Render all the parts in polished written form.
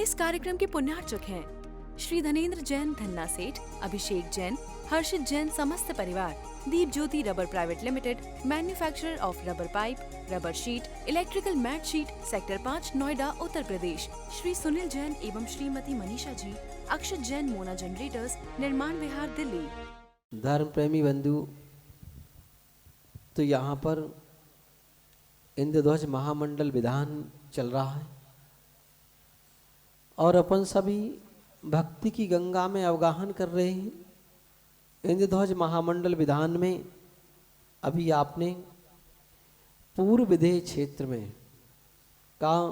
इस कार्यक्रम के पुण्यार्चक हैं श्री धनेन्द्र जैन, धन्ना सेठ, अभिषेक जैन, हर्षित जैन, समस्त परिवार, Deep Jyoti rubber private limited, manufacturer of rubber pipe, rubber sheet, electrical mat sheet, sector 5, Noida, Uttar Pradesh. Shri Sunil Jain एवं श्रीमती मनीषा जी, अक्षत जैन, मोना जनरेटर्स, निर्माण विहार, दिल्ली। धर्म प्रेमी बंधु, तो यहाँ पर इंद्रध्वज महामंडल विधान चल रहा है और अपन सभी भक्ति की गंगा में अवगाहन कर रहे हैं। इंद्रध्वज महामंडल विधान में अभी आपने पूर्व विदेह क्षेत्र में कहा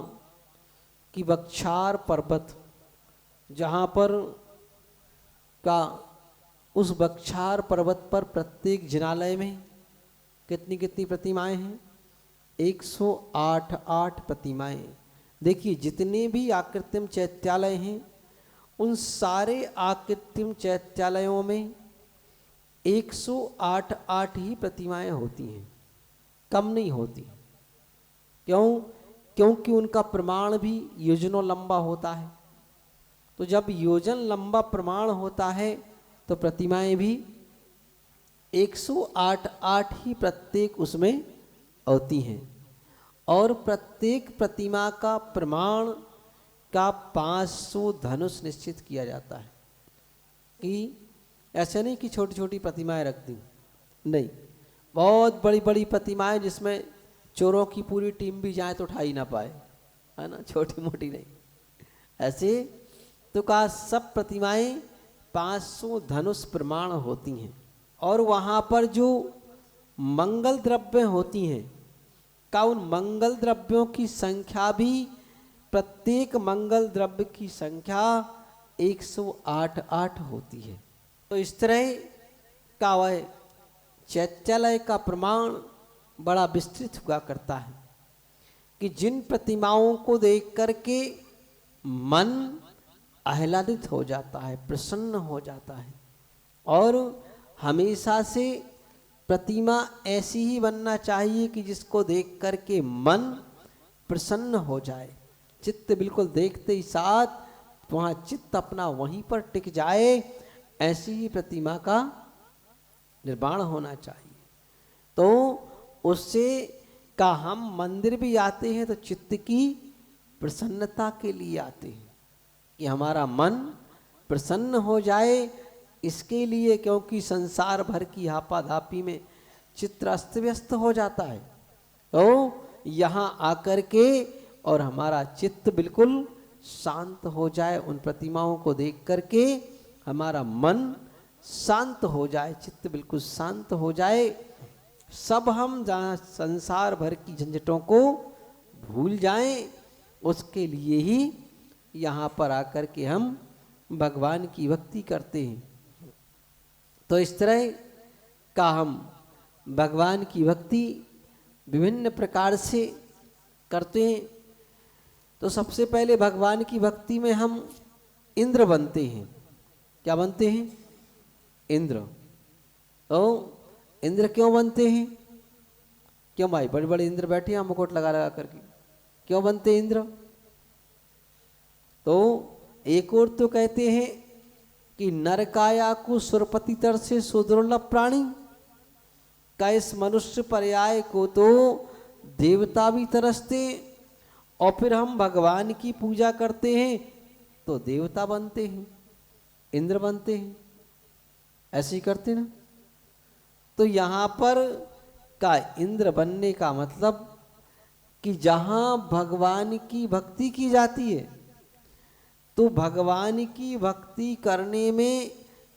कि बक्षार पर्वत, जहाँ पर का उस बक्षार पर्वत पर प्रत्येक जिनालय में कितनी कितनी प्रतिमाएं हैं? 108 प्रतिमाएं। देखिए, जितने भी आकृतिम चैत्यालय हैं उन सारे आकृतिम चैत्यालयों में 108 ही प्रतिमाएं होती हैं, कम नहीं होती। क्यों? क्योंकि उनका प्रमाण भी योजनों लंबा होता है। तो जब योजन लंबा प्रमाण होता है तो प्रतिमाएं भी 108 ही प्रत्येक उसमें होती हैं और प्रत्येक प्रतिमा का प्रमाण का 500 धनुष निश्चित किया जाता है। कि ऐसे नहीं कि छोटी छोटी प्रतिमाएं रख दी, नहीं, बहुत बड़ी बड़ी प्रतिमाएं जिसमें चोरों की पूरी टीम भी जाए तो उठा ही ना पाए, है ना, छोटी मोटी नहीं। ऐसे तो का सब प्रतिमाएं 500 धनुष प्रमाण होती हैं और वहाँ पर जो मंगल द्रव्य होती हैं का उन मंगल द्रव्यों की संख्या भी, प्रत्येक मंगल द्रव्य की संख्या 108 होती है। तो इस तरह का वह चैत्यालय का प्रमाण बड़ा विस्तृत हुआ करता है कि जिन प्रतिमाओं को देख करके मन आह्लादित हो जाता है, प्रसन्न हो जाता है और हमेशा से प्रतिमा ऐसी ही बनना चाहिए कि जिसको देख करके मन प्रसन्न हो जाए, चित्त बिल्कुल देखते ही साथ वहाँ चित्त अपना वहीं पर टिक जाए, ऐसी ही प्रतिमा का निर्माण होना चाहिए। तो उससे का हम मंदिर भी आते हैं तो चित्त की प्रसन्नता के लिए आते हैं कि हमारा मन प्रसन्न हो जाए, इसके लिए, क्योंकि संसार भर की हापाधापी में चित्त अस्त व्यस्त हो जाता है। तो यहाँ आकर के और हमारा चित्त बिल्कुल शांत हो जाए, उन प्रतिमाओं को देख करके हमारा मन शांत हो जाए, चित्त बिल्कुल शांत हो जाए, सब हम जहाँ संसार भर की झंझटों को भूल जाएं, उसके लिए ही यहाँ पर आकर के हम भगवान की भक्ति करते हैं। तो इस तरह का हम भगवान की भक्ति विभिन्न प्रकार से करते हैं। तो सबसे पहले भगवान की भक्ति में हम इंद्र बनते हैं। क्या बनते हैं? इंद्र। तो इंद्र क्यों बनते हैं? क्यों भाई? बड़े बड़े इंद्र बैठे हैं मुकुट लगा लगा करके, क्यों बनते इंद्र? तो एक और तो कहते हैं कि नरकाया को सुरपति तर से सुदुर्लभ प्राणी का, इस मनुष्य पर्याय को तो देवता भी तरसते, और फिर हम भगवान की पूजा करते हैं तो देवता बनते हैं, इंद्र बनते हैं, ऐसे ही करते ना। तो यहाँ पर का इंद्र बनने का मतलब कि जहाँ भगवान की भक्ति की जाती है तो भगवान की भक्ति करने में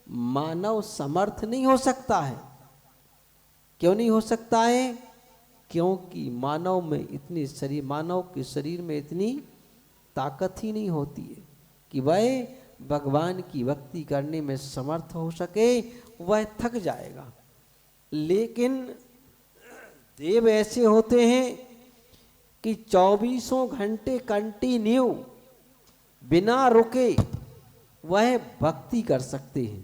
मानव समर्थ नहीं हो सकता है। क्यों नहीं हो सकता है? क्योंकि मानव के शरीर में इतनी ताकत ही नहीं होती है कि वह भगवान की भक्ति करने में समर्थ हो सके, वह थक जाएगा। लेकिन देव ऐसे होते हैं कि 24 घंटे कंटिन्यू बिना रुके वह भक्ति कर सकते हैं।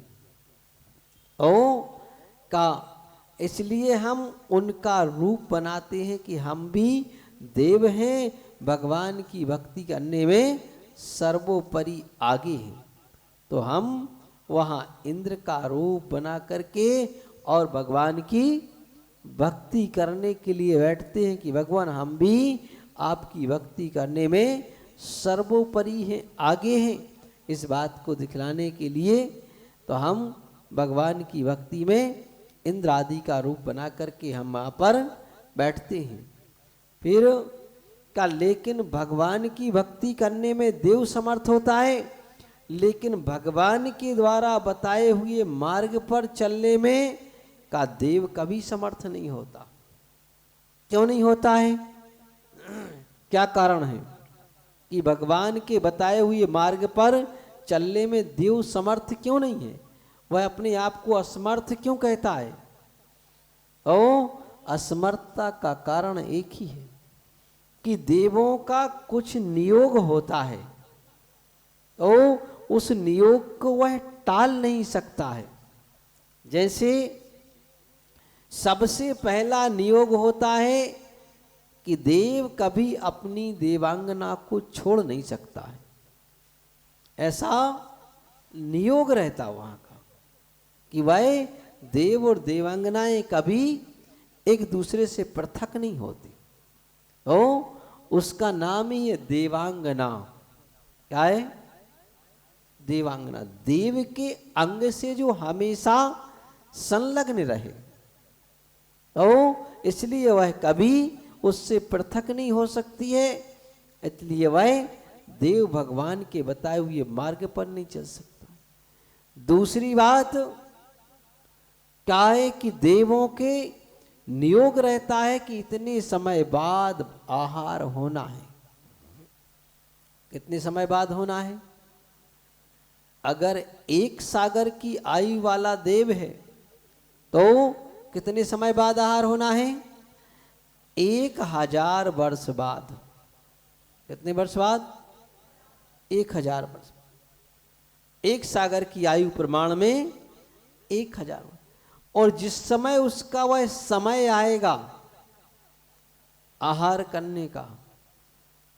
इसलिए हम उनका रूप बनाते हैं कि हम भी देव हैं, भगवान की भक्ति करने में सर्वोपरि आगे है। तो हम वहाँ इंद्र का रूप बना करके और भगवान की भक्ति करने के लिए बैठते हैं कि भगवान हम भी आपकी भक्ति करने में सर्वोपरि हैं, आगे हैं। इस बात को दिखलाने के लिए तो हम भगवान की भक्ति में इंद्र आदि का रूप बना करके हम वहाँ पर बैठते हैं। फिर का लेकिन भगवान की भक्ति करने में देव समर्थ होता है, लेकिन भगवान के द्वारा बताए हुए मार्ग पर चलने में का देव कभी समर्थ नहीं होता। क्यों नहीं होता है? क्या कारण है कि भगवान के बताए हुए मार्ग पर चलने में देव समर्थ क्यों नहीं है? वह अपने आप को असमर्थ क्यों कहता है? ओ असमर्थता का कारण एक ही है कि देवों का कुछ नियोग होता है, ओ उस नियोग को वह टाल नहीं सकता है। जैसे सबसे पहला नियोग होता है कि देव कभी अपनी देवांगना को छोड़ नहीं सकता है, ऐसा नियोग रहता वहां का कि वह देव और देवांगनाएं कभी एक दूसरे से पृथक नहीं होती। ओ उसका नाम ही है देवांगना। क्या है? देवांगना। देव के अंग से जो हमेशा संलग्न रहे, ओ इसलिए वह कभी उससे पृथक नहीं हो सकती है, इसलिए वह देव भगवान के बताए हुए मार्ग पर नहीं चल सकता। दूसरी बात क्या है कि देवों के नियोग रहता है कि इतने समय बाद आहार होना है। कितने समय बाद होना है? अगर 1 सागर की आयु वाला देव है तो कितने समय बाद आहार होना है? 1000 वर्ष बाद। कितने वर्ष बाद? 1000 वर्ष। 1 सागर की आयु प्रमाण में 1000। और जिस समय उसका वह समय आएगा आहार करने का,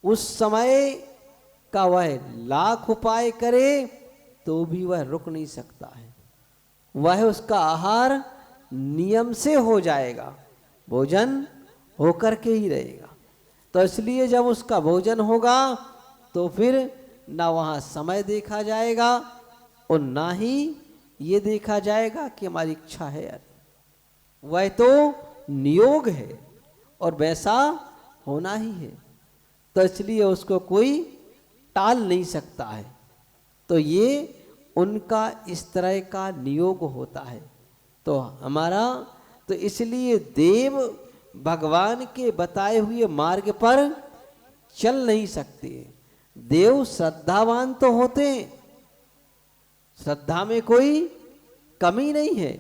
उस समय का वह लाख उपाय करे तो भी वह रुक नहीं सकता है। वह उसका आहार नियम से हो जाएगा, भोजन होकर के ही रहेगा। तो इसलिए जब उसका भोजन होगा तो फिर ना वहाँ समय देखा जाएगा और ना ही ये देखा जाएगा कि हमारी इच्छा है। अरे वह तो नियोग है और वैसा होना ही है, तो इसलिए उसको कोई टाल नहीं सकता है। तो ये उनका इस तरह का नियोग होता है। तो हमारा तो इसलिए देव भगवान के बताए हुए मार्ग पर चल नहीं सकते। देव श्रद्धावान तो होते हैं, श्रद्धा में कोई कमी नहीं है,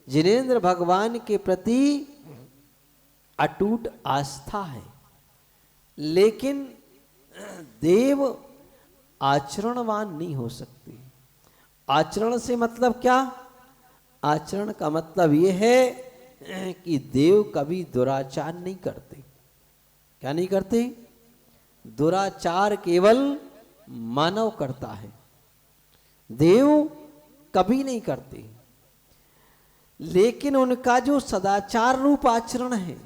जिनेंद्र भगवान के प्रति अटूट आस्था है, लेकिन देव आचरणवान नहीं हो सकते। आचरण से मतलब क्या? आचरण का मतलब यह है कि देव कभी दुराचार नहीं करते। क्या नहीं करते? दुराचार केवल मानव करता है, देव कभी नहीं करते। लेकिन उनका जो सदाचार रूप आचरण है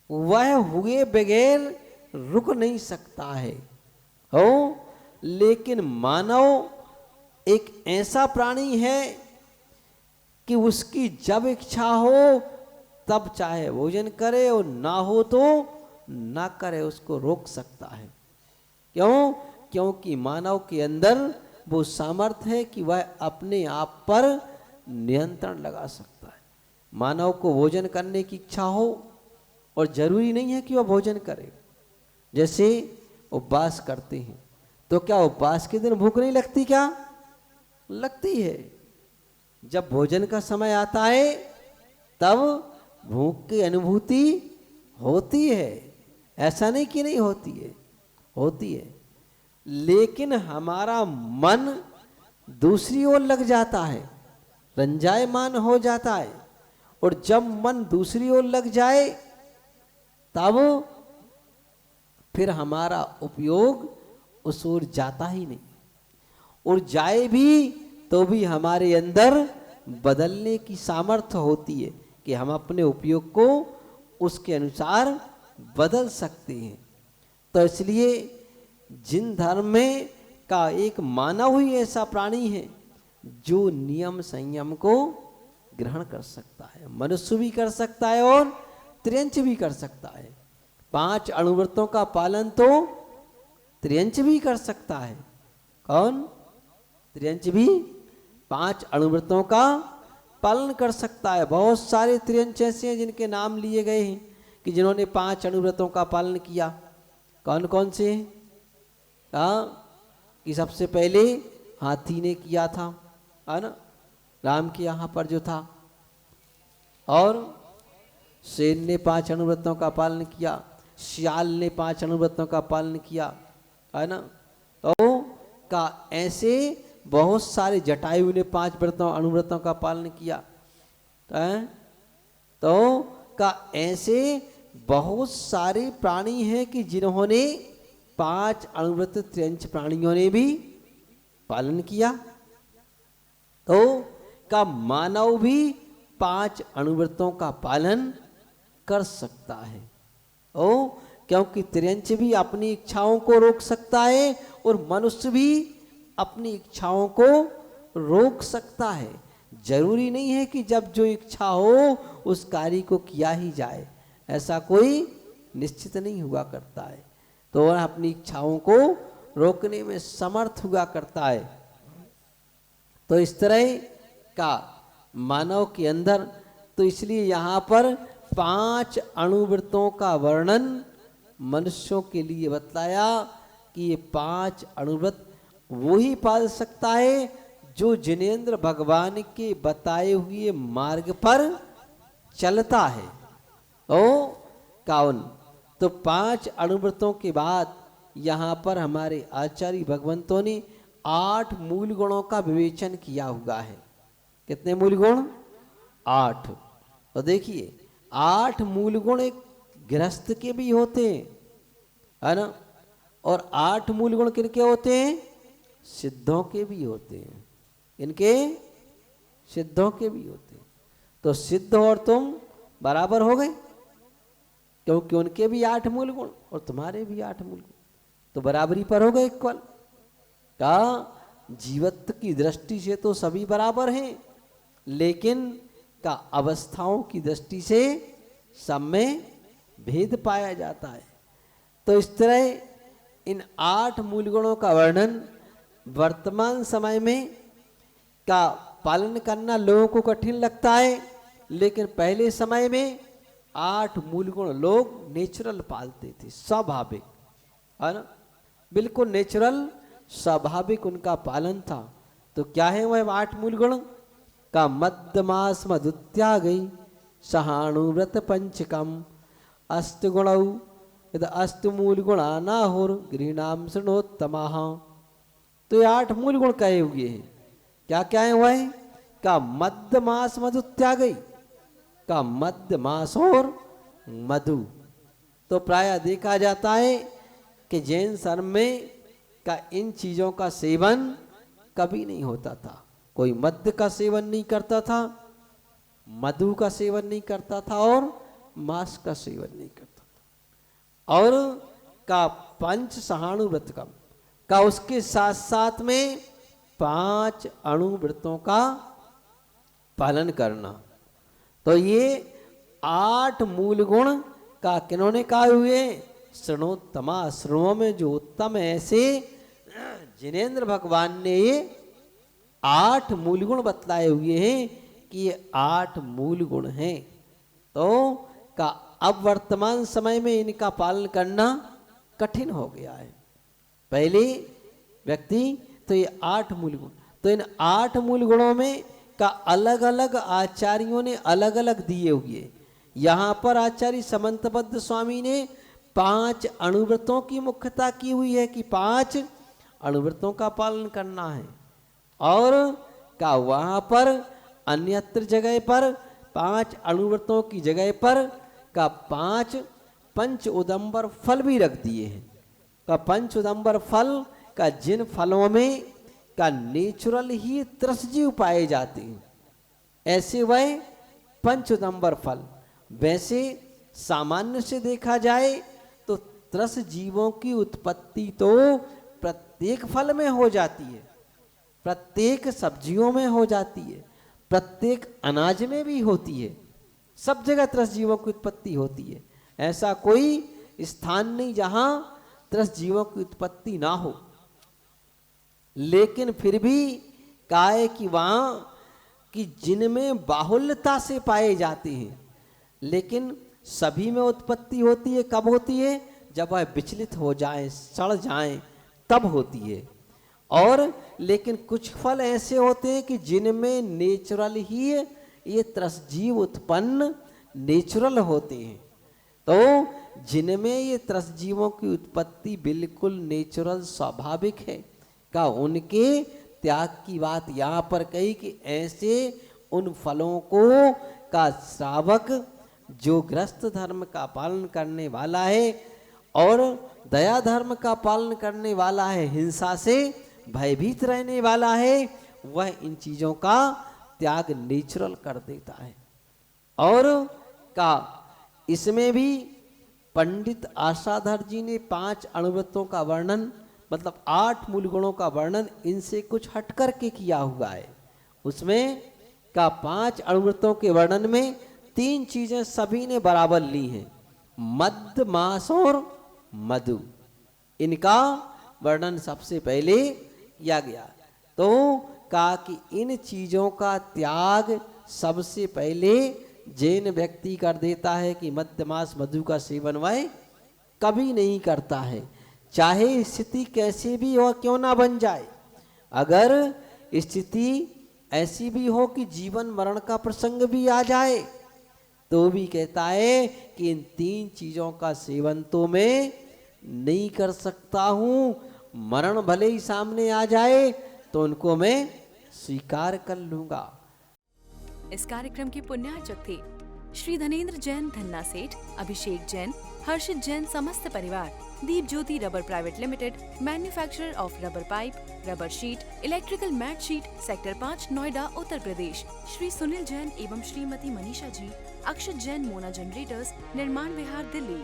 वह हुए बगैर रुक नहीं सकता है। हो लेकिन मानव एक ऐसा प्राणी है कि उसकी जब इच्छा हो तब चाहे भोजन करे और ना हो तो ना करे, उसको रोक सकता है। क्यों? क्योंकि मानव के अंदर वो सामर्थ्य है कि वह अपने आप पर नियंत्रण लगा सकता है। मानव को भोजन करने की इच्छा हो और जरूरी नहीं है कि वह भोजन करे। जैसे उपवास करते हैं तो क्या उपवास के दिन भूख नहीं लगती? क्या लगती है। जब भोजन का समय आता है तब भूख की अनुभूति होती है, ऐसा नहीं कि नहीं होती है, होती है। लेकिन हमारा मन दूसरी ओर लग जाता है, रंजायमान हो जाता है, और जब मन दूसरी ओर लग जाए तब फिर हमारा उपयोग उस ओर जाता ही नहीं, और जाए भी तो भी हमारे अंदर बदलने की सामर्थ्य होती है कि हम अपने उपयोग को उसके अनुसार बदल सकते हैं। तो इसलिए जिन धर्म में का एक मानव ही ऐसा प्राणी है जो नियम संयम को ग्रहण कर सकता है, मनुष्य भी कर सकता है और त्रियंच भी कर सकता है। 5 अणुव्रतों का पालन तो त्रियंच भी कर सकता है। कौन? त्रियंच भी 5 अणुव्रतों का पालन कर सकता है। बहुत सारे त्रियंच ऐसे हैं जिनके नाम लिए गए हैं कि जिन्होंने 5 अणुव्रतों का पालन किया। कौन कौन से? कि सबसे पहले हाथी ने किया था, है ना, राम के यहाँ पर जो था, और शेर ने 5 अणुव्रतों का पालन किया, श्याल ने 5 अणुव्रतों का पालन किया, है ना। तो का ऐसे बहुत सारे, जटायु ने 5 अणुव्रतों का पालन किया। तो का ऐसे बहुत सारे प्राणी हैं कि जिन्होंने 5 अणुव्रत त्रियंच प्राणियों ने भी पालन किया। तो का मानव भी 5 अणुव्रतों का पालन कर सकता है। ओ क्योंकि त्रियंच भी अपनी इच्छाओं को रोक सकता है और मनुष्य भी अपनी इच्छाओं को रोक सकता है। जरूरी नहीं है कि जब जो इच्छा हो उस कार्य को किया ही जाए, ऐसा कोई निश्चित नहीं हुआ करता है। तो वह अपनी इच्छाओं को रोकने में समर्थ हुआ करता है। तो इस तरह का मानव के अंदर, तो इसलिए यहाँ पर 5 अणुव्रतों का वर्णन मनुष्यों के लिए बतलाया कि ये 5 अणुव्रत वो ही पाल सकता है जो जिनेंद्र भगवान के बताए हुए मार्ग पर चलता है। ओ कौन? तो 5 अणुव्रतों के बाद यहाँ पर हमारे आचार्य भगवंतों ने 8 मूल गुणों का विवेचन किया हुआ है। कितने मूल गुण? 8। तो देखिए 8 मूल गुण एक गृहस्थ के भी होते हैं, है ना, और 8 मूल गुण किनके होते हैं? सिद्धों के भी होते हैं। इनके सिद्धों के भी होते हैं। तो सिद्ध और तुम बराबर हो गए, क्योंकि उनके भी 8 मूल गुण और तुम्हारे भी 8 मूल गुण, तो बराबरी पर हो गए, इक्वल। का जीवत्व की दृष्टि से तो सभी बराबर हैं, लेकिन का अवस्थाओं की दृष्टि से सब में भेद पाया जाता है। तो इस तरह इन 8 मूल गुणों का वर्णन वर्तमान समय में का पालन करना लोगों को कठिन लगता है, लेकिन पहले समय में 8 मूल गुण लोग नेचुरल पालते थे, स्वाभाविक, है ना, बिल्कुल नेचुरल स्वाभाविक उनका पालन था। तो क्या है वह 8 मूल गुण? का मध्यमास मधुत्यागई सहाणुव्रत पंचकम अष्टगुणौ यद अष्टमूल गुणा नाहुर गृहणाम शृणोत्तमाः। तो ये 8 मूल गुण कहे हुए हैं। क्या क्या है वह? का मध्यमास मधुत्यागई, का मध्यमास और मधु। तो प्रायः देखा जाता है कि जैन धर्म में का इन चीजों का सेवन कभी नहीं होता था। कोई मद्य का सेवन नहीं करता था, मधु का सेवन नहीं करता था और मांस का सेवन नहीं करता था। और का पंच सहाणुव्रत का उसके साथ साथ में 5 अणुव्रतों का पालन करना। तो ये 8 मूल गुण का किन्होंने कहा हुए? शृणोत्तमा, श्रणों में जो उत्तम है, ऐसे जिनेंद्र भगवान ने ये 8 मूल गुण बतलाए हुए हैं कि ये 8 मूल गुण हैं। तो का अब वर्तमान समय में इनका पालन करना कठिन हो गया है। पहले व्यक्ति तो ये 8 मूल गुण, तो इन 8 मूल गुणों में का अलग अलग आचार्यों ने अलग अलग दिए हुए। यहाँ पर आचार्य समंतबद्ध स्वामी ने 5 अणुव्रतों की मुख्यता की हुई है कि 5 अणुव्रतों का पालन करना है, और का वहाँ पर अन्यत्र जगह पर 5 अणुव्रतों की जगह पर का 5 पंच उदंबर फल भी रख दिए हैं। का पंच उदंबर फल का जिन फलों में का नेचुरल ही त्रसजीव पाए जाते हैं, ऐसे वह पंचनंबर फल। वैसे सामान्य से देखा जाए तो त्रस जीवों की उत्पत्ति तो प्रत्येक फल में हो जाती है, प्रत्येक सब्जियों में हो जाती है, प्रत्येक अनाज में भी होती है। सब जगह त्रस जीवों की उत्पत्ति होती है। ऐसा कोई स्थान नहीं जहां त्रस जीवों की उत्पत्ति ना हो। लेकिन फिर भी काय कि वहां कि जिनमें बाहुल्यता से पाए जाते हैं, लेकिन सभी में उत्पत्ति होती है। कब होती है? जब वह विचलित हो जाए, सड़ जाए, तब होती है। और लेकिन कुछ फल ऐसे होते हैं कि जिनमें नेचुरल ही ये त्रसजीव उत्पन्न नेचुरल होते हैं। तो जिनमें ये त्रसजीवों की उत्पत्ति बिल्कुल नेचुरल स्वाभाविक है, का उनके त्याग की बात यहाँ पर कही कि ऐसे उन फलों को का श्रावक जो गृहस्थ धर्म का पालन करने वाला है और दया धर्म का पालन करने वाला है, हिंसा से भयभीत रहने वाला है, वह इन चीजों का त्याग नेचुरल कर देता है। और का इसमें भी पंडित आशाधर जी ने 5 अणुव्रतों का वर्णन, मतलब 8 मूल गुणों का वर्णन इनसे कुछ हट करके किया हुआ है। उसमें का 5 अणुव्रतों के वर्णन में 3 चीजें सभी ने बराबर ली हैं, मद्य, मांस और मधु। इनका वर्णन सबसे पहले किया गया। तो कहा कि इन चीजों का त्याग सबसे पहले जैन व्यक्ति कर देता है कि मद्य, मांस, मधु का सेवन वह कभी नहीं करता है, चाहे स्थिति कैसे भी हो क्यों ना बन जाए। अगर स्थिति ऐसी भी हो कि जीवन मरण का प्रसंग भी आ जाए, तो भी कहता है कि इन 3 चीजों का सेवन तो मैं नहीं कर सकता हूं। मरण भले ही सामने आ जाए तो उनको मैं स्वीकार कर लूंगा। इस कार्यक्रम के पुण्यार्चक थे श्री धनेंद्र जैन धन्ना सेठ, अभिषेक जैन, हर्षित जैन समस्त परिवार, Deep Jyoti rubber private limited, manufacturer of rubber pipe, rubber sheet, electrical mat sheet, sector 5, Noida, Uttar Pradesh, Shri Sunil Jain एवं श्रीमती मनीषा जी, अक्षत जैन मोना जनरेटर्स, निर्माण विहार, दिल्ली।